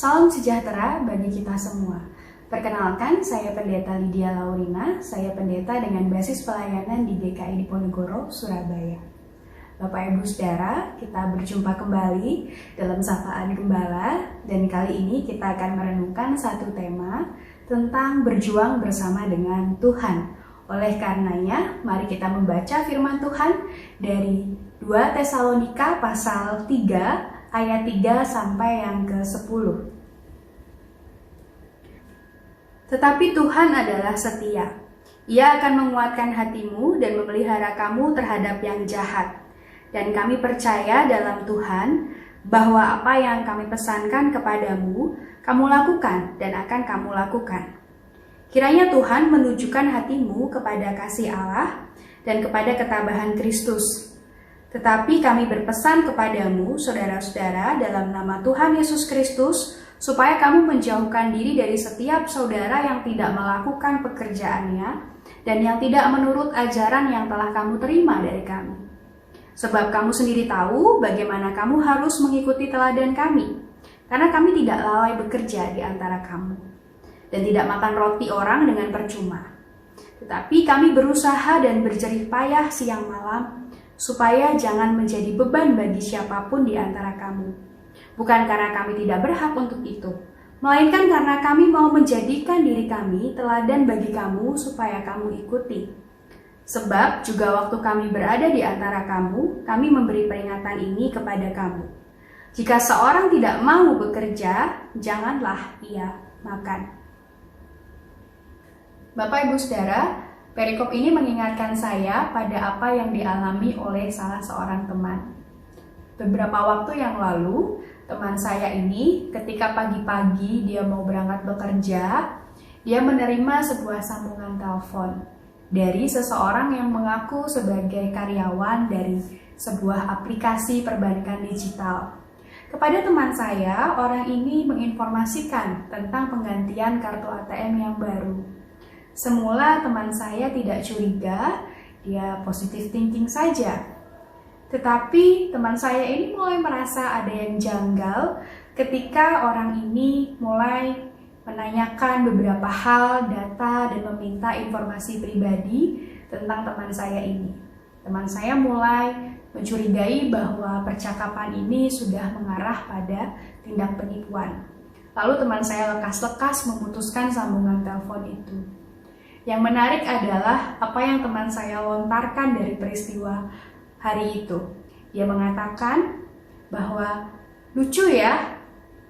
Salam sejahtera bagi kita semua. Perkenalkan, saya Pendeta Lydia Laurina, saya pendeta dengan basis pelayanan di GKI Diponegoro, Surabaya. Bapak Ibu Saudara, kita berjumpa kembali dalam Sapaan Gembala, dan kali ini kita akan merenungkan satu tema tentang berjuang bersama dengan Tuhan. Oleh karenanya, mari kita membaca firman Tuhan dari 2 Tesalonika pasal 3 ayat 3 sampai yang ke-10. Tetapi Tuhan adalah setia. Ia akan menguatkan hatimu dan memelihara kamu terhadap yang jahat. Dan kami percaya dalam Tuhan bahwa apa yang kami pesankan kepadamu, kamu lakukan dan akan kamu lakukan. Kiranya Tuhan menunjukkan hatimu kepada kasih Allah dan kepada ketabahan Kristus. Tetapi kami berpesan kepadamu, saudara-saudara, dalam nama Tuhan Yesus Kristus, supaya kamu menjauhkan diri dari setiap saudara yang tidak melakukan pekerjaannya dan yang tidak menurut ajaran yang telah kamu terima dari kami. Sebab kamu sendiri tahu bagaimana kamu harus mengikuti teladan kami, karena kami tidak lalai bekerja di antara kamu, dan tidak makan roti orang dengan percuma. Tetapi kami berusaha dan berjerih payah siang malam, supaya jangan menjadi beban bagi siapapun di antara kamu. Bukan karena kami tidak berhak untuk itu, melainkan karena kami mau menjadikan diri kami teladan bagi kamu supaya kamu ikuti. Sebab juga waktu kami berada di antara kamu, kami memberi peringatan ini kepada kamu. Jika seorang tidak mau bekerja, janganlah ia makan. Bapak Ibu Saudara, perikop ini mengingatkan saya pada apa yang dialami oleh salah seorang teman. Beberapa waktu yang lalu, teman saya ini ketika pagi-pagi dia mau berangkat bekerja, dia menerima sebuah sambungan telepon dari seseorang yang mengaku sebagai karyawan dari sebuah aplikasi perbankan digital. Kepada teman saya, orang ini menginformasikan tentang penggantian kartu ATM yang baru. Semula teman saya tidak curiga, dia positive thinking saja. Tetapi teman saya ini mulai merasa ada yang janggal ketika orang ini mulai menanyakan beberapa hal, data, dan meminta informasi pribadi tentang teman saya ini. Teman saya mulai mencurigai bahwa percakapan ini sudah mengarah pada tindak penipuan. Lalu teman saya lekas-lekas memutuskan sambungan telepon itu. Yang menarik adalah apa yang teman saya lontarkan dari peristiwa hari itu. Dia mengatakan bahwa lucu ya,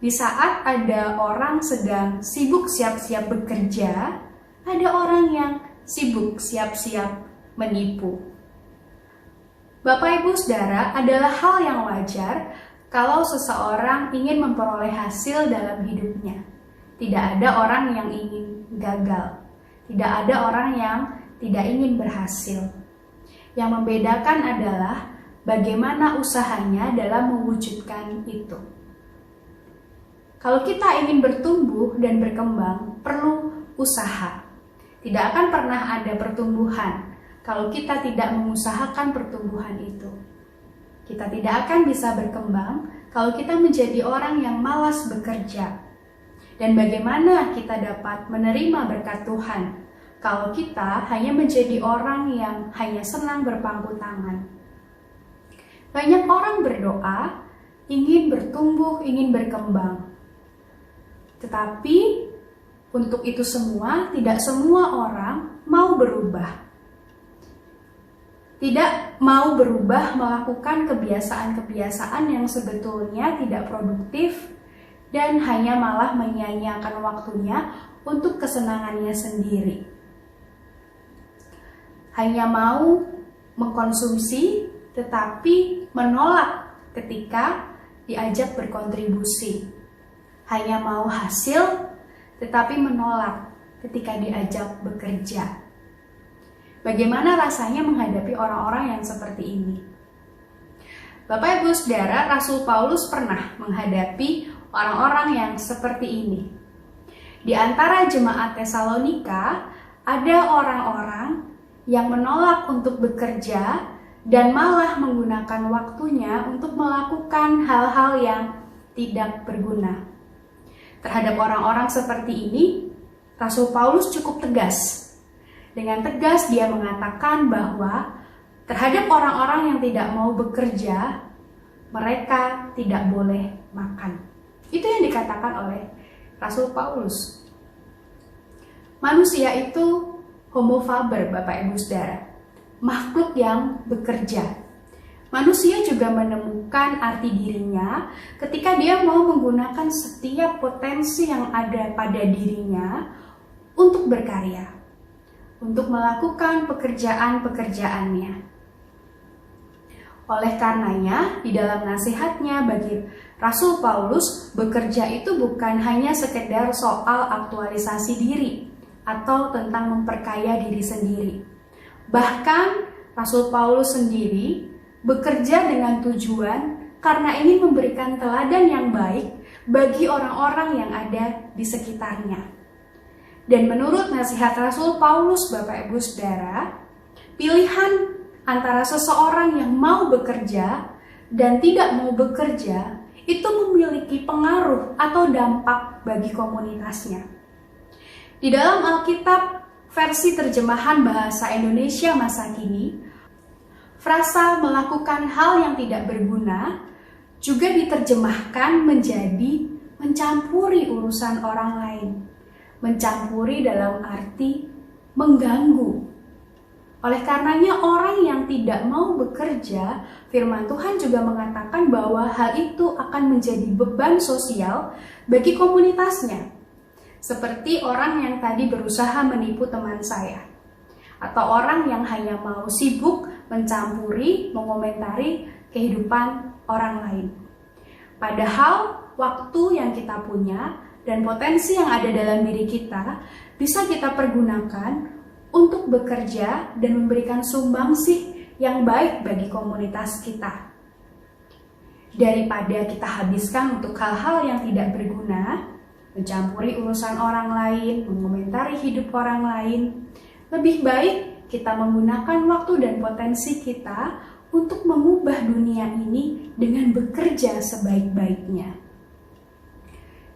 di saat ada orang sedang sibuk siap-siap bekerja, ada orang yang sibuk siap-siap menipu. Bapak Ibu Saudara, adalah hal yang wajar kalau seseorang ingin memperoleh hasil dalam hidupnya. Tidak ada orang yang ingin gagal. Tidak ada orang yang tidak ingin berhasil. Yang membedakan adalah bagaimana usahanya dalam mewujudkan itu. Kalau kita ingin bertumbuh dan berkembang, perlu usaha. Tidak akan pernah ada pertumbuhan kalau kita tidak mengusahakan pertumbuhan itu. Kita tidak akan bisa berkembang kalau kita menjadi orang yang malas bekerja. Dan bagaimana kita dapat menerima berkat Tuhan kalau kita hanya menjadi orang yang hanya senang berpangku tangan? Banyak orang berdoa, ingin bertumbuh, ingin berkembang. Tetapi untuk itu semua, tidak semua orang mau berubah. Tidak mau berubah melakukan kebiasaan-kebiasaan yang sebetulnya tidak produktif dan hanya malah menyia-nyiakan waktunya untuk kesenangannya sendiri. Hanya mau mengkonsumsi tetapi menolak ketika diajak berkontribusi. Hanya mau hasil tetapi menolak ketika diajak bekerja. Bagaimana rasanya menghadapi orang-orang yang seperti ini? Bapak Ibu Saudara, Rasul Paulus pernah menghadapi orang-orang yang seperti ini. Di antara jemaat Tesalonika, ada orang-orang yang menolak untuk bekerja dan malah menggunakan waktunya untuk melakukan hal-hal yang tidak berguna. Terhadap orang-orang seperti ini, Rasul Paulus cukup tegas. Dengan tegas dia mengatakan bahwa terhadap orang-orang yang tidak mau bekerja, mereka tidak boleh makan. Itu yang dikatakan oleh Rasul Paulus. Manusia itu homo faber, Bapak Ibu Saudara, makhluk yang bekerja. Manusia juga menemukan arti dirinya ketika dia mau menggunakan setiap potensi yang ada pada dirinya untuk berkarya, untuk melakukan pekerjaan-pekerjaannya. Oleh karenanya, di dalam nasihatnya bagi Rasul Paulus, bekerja itu bukan hanya sekedar soal aktualisasi diri atau tentang memperkaya diri sendiri. Bahkan Rasul Paulus sendiri bekerja dengan tujuan karena ingin memberikan teladan yang baik bagi orang-orang yang ada di sekitarnya. Dan menurut nasihat Rasul Paulus, Bapak Ibu Saudara, pilihan antara seseorang yang mau bekerja dan tidak mau bekerja itu memiliki pengaruh atau dampak bagi komunitasnya. Di dalam Alkitab versi terjemahan bahasa Indonesia masa kini, frasa melakukan hal yang tidak berguna juga diterjemahkan menjadi mencampuri urusan orang lain. Mencampuri dalam arti mengganggu. Oleh karenanya orang yang tidak mau bekerja, firman Tuhan juga mengatakan bahwa hal itu akan menjadi beban sosial bagi komunitasnya. Seperti orang yang tadi berusaha menipu teman saya. Atau orang yang hanya mau sibuk mencampuri, mengomentari kehidupan orang lain. Padahal waktu yang kita punya dan potensi yang ada dalam diri kita bisa kita pergunakan untuk bekerja dan memberikan sumbangsih yang baik bagi komunitas kita. Daripada kita habiskan untuk hal-hal yang tidak berguna, mencampuri urusan orang lain, mengomentari hidup orang lain, lebih baik kita menggunakan waktu dan potensi kita untuk mengubah dunia ini dengan bekerja sebaik-baiknya.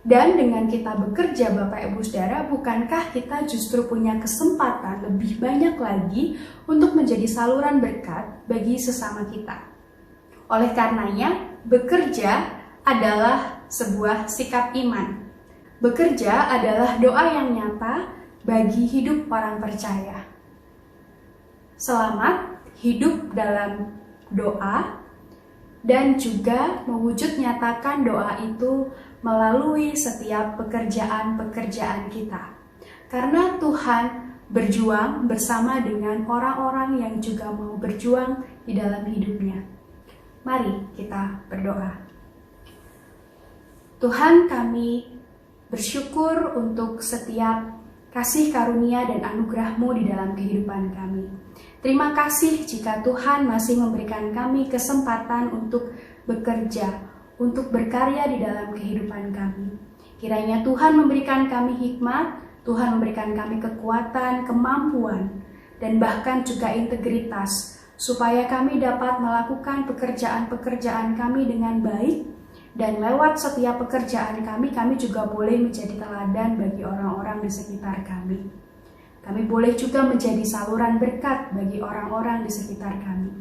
Dan dengan kita bekerja, Bapak Ibu Saudara, bukankah kita justru punya kesempatan lebih banyak lagi untuk menjadi saluran berkat bagi sesama kita? Oleh karenanya, bekerja adalah sebuah sikap iman. Bekerja adalah doa yang nyata bagi hidup orang percaya. Selamat hidup dalam doa dan juga mewujud nyatakan doa itu melalui setiap pekerjaan-pekerjaan kita. Karena Tuhan berjuang bersama dengan orang-orang yang juga mau berjuang di dalam hidupnya. Mari kita berdoa. Tuhan, kami bersyukur untuk setiap kasih karunia dan anugerah-Mu di dalam kehidupan kami. Terima kasih jika Tuhan masih memberikan kami kesempatan untuk bekerja, untuk berkarya di dalam kehidupan kami. Kiranya Tuhan memberikan kami hikmat, Tuhan memberikan kami kekuatan, kemampuan, dan bahkan juga integritas, supaya kami dapat melakukan pekerjaan-pekerjaan kami dengan baik, dan lewat setiap pekerjaan kami juga boleh menjadi teladan bagi orang-orang di sekitar kami. Kami boleh juga menjadi saluran berkat bagi orang-orang di sekitar kami.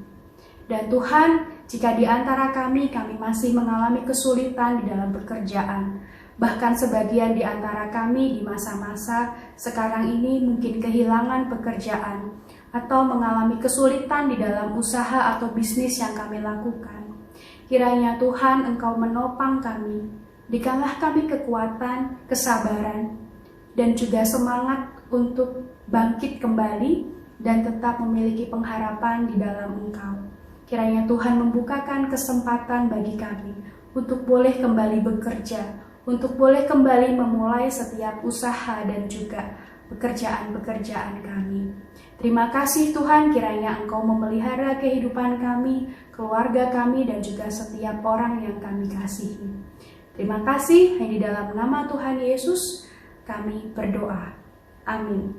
Dan Tuhan, jika di antara kami masih mengalami kesulitan di dalam pekerjaan, bahkan sebagian di antara kami di masa-masa sekarang ini mungkin kehilangan pekerjaan, atau mengalami kesulitan di dalam usaha atau bisnis yang kami lakukan, kiranya Tuhan Engkau menopang kami, berikanlah kami kekuatan, kesabaran, dan juga semangat untuk bangkit kembali dan tetap memiliki pengharapan di dalam Engkau. Kiranya Tuhan membukakan kesempatan bagi kami untuk boleh kembali bekerja, untuk boleh kembali memulai setiap usaha dan juga pekerjaan-pekerjaan kami. Terima kasih Tuhan, kiranya Engkau memelihara kehidupan kami, keluarga kami, dan juga setiap orang yang kami kasihi. Terima kasih, hanya di dalam nama Tuhan Yesus kami berdoa. Amin.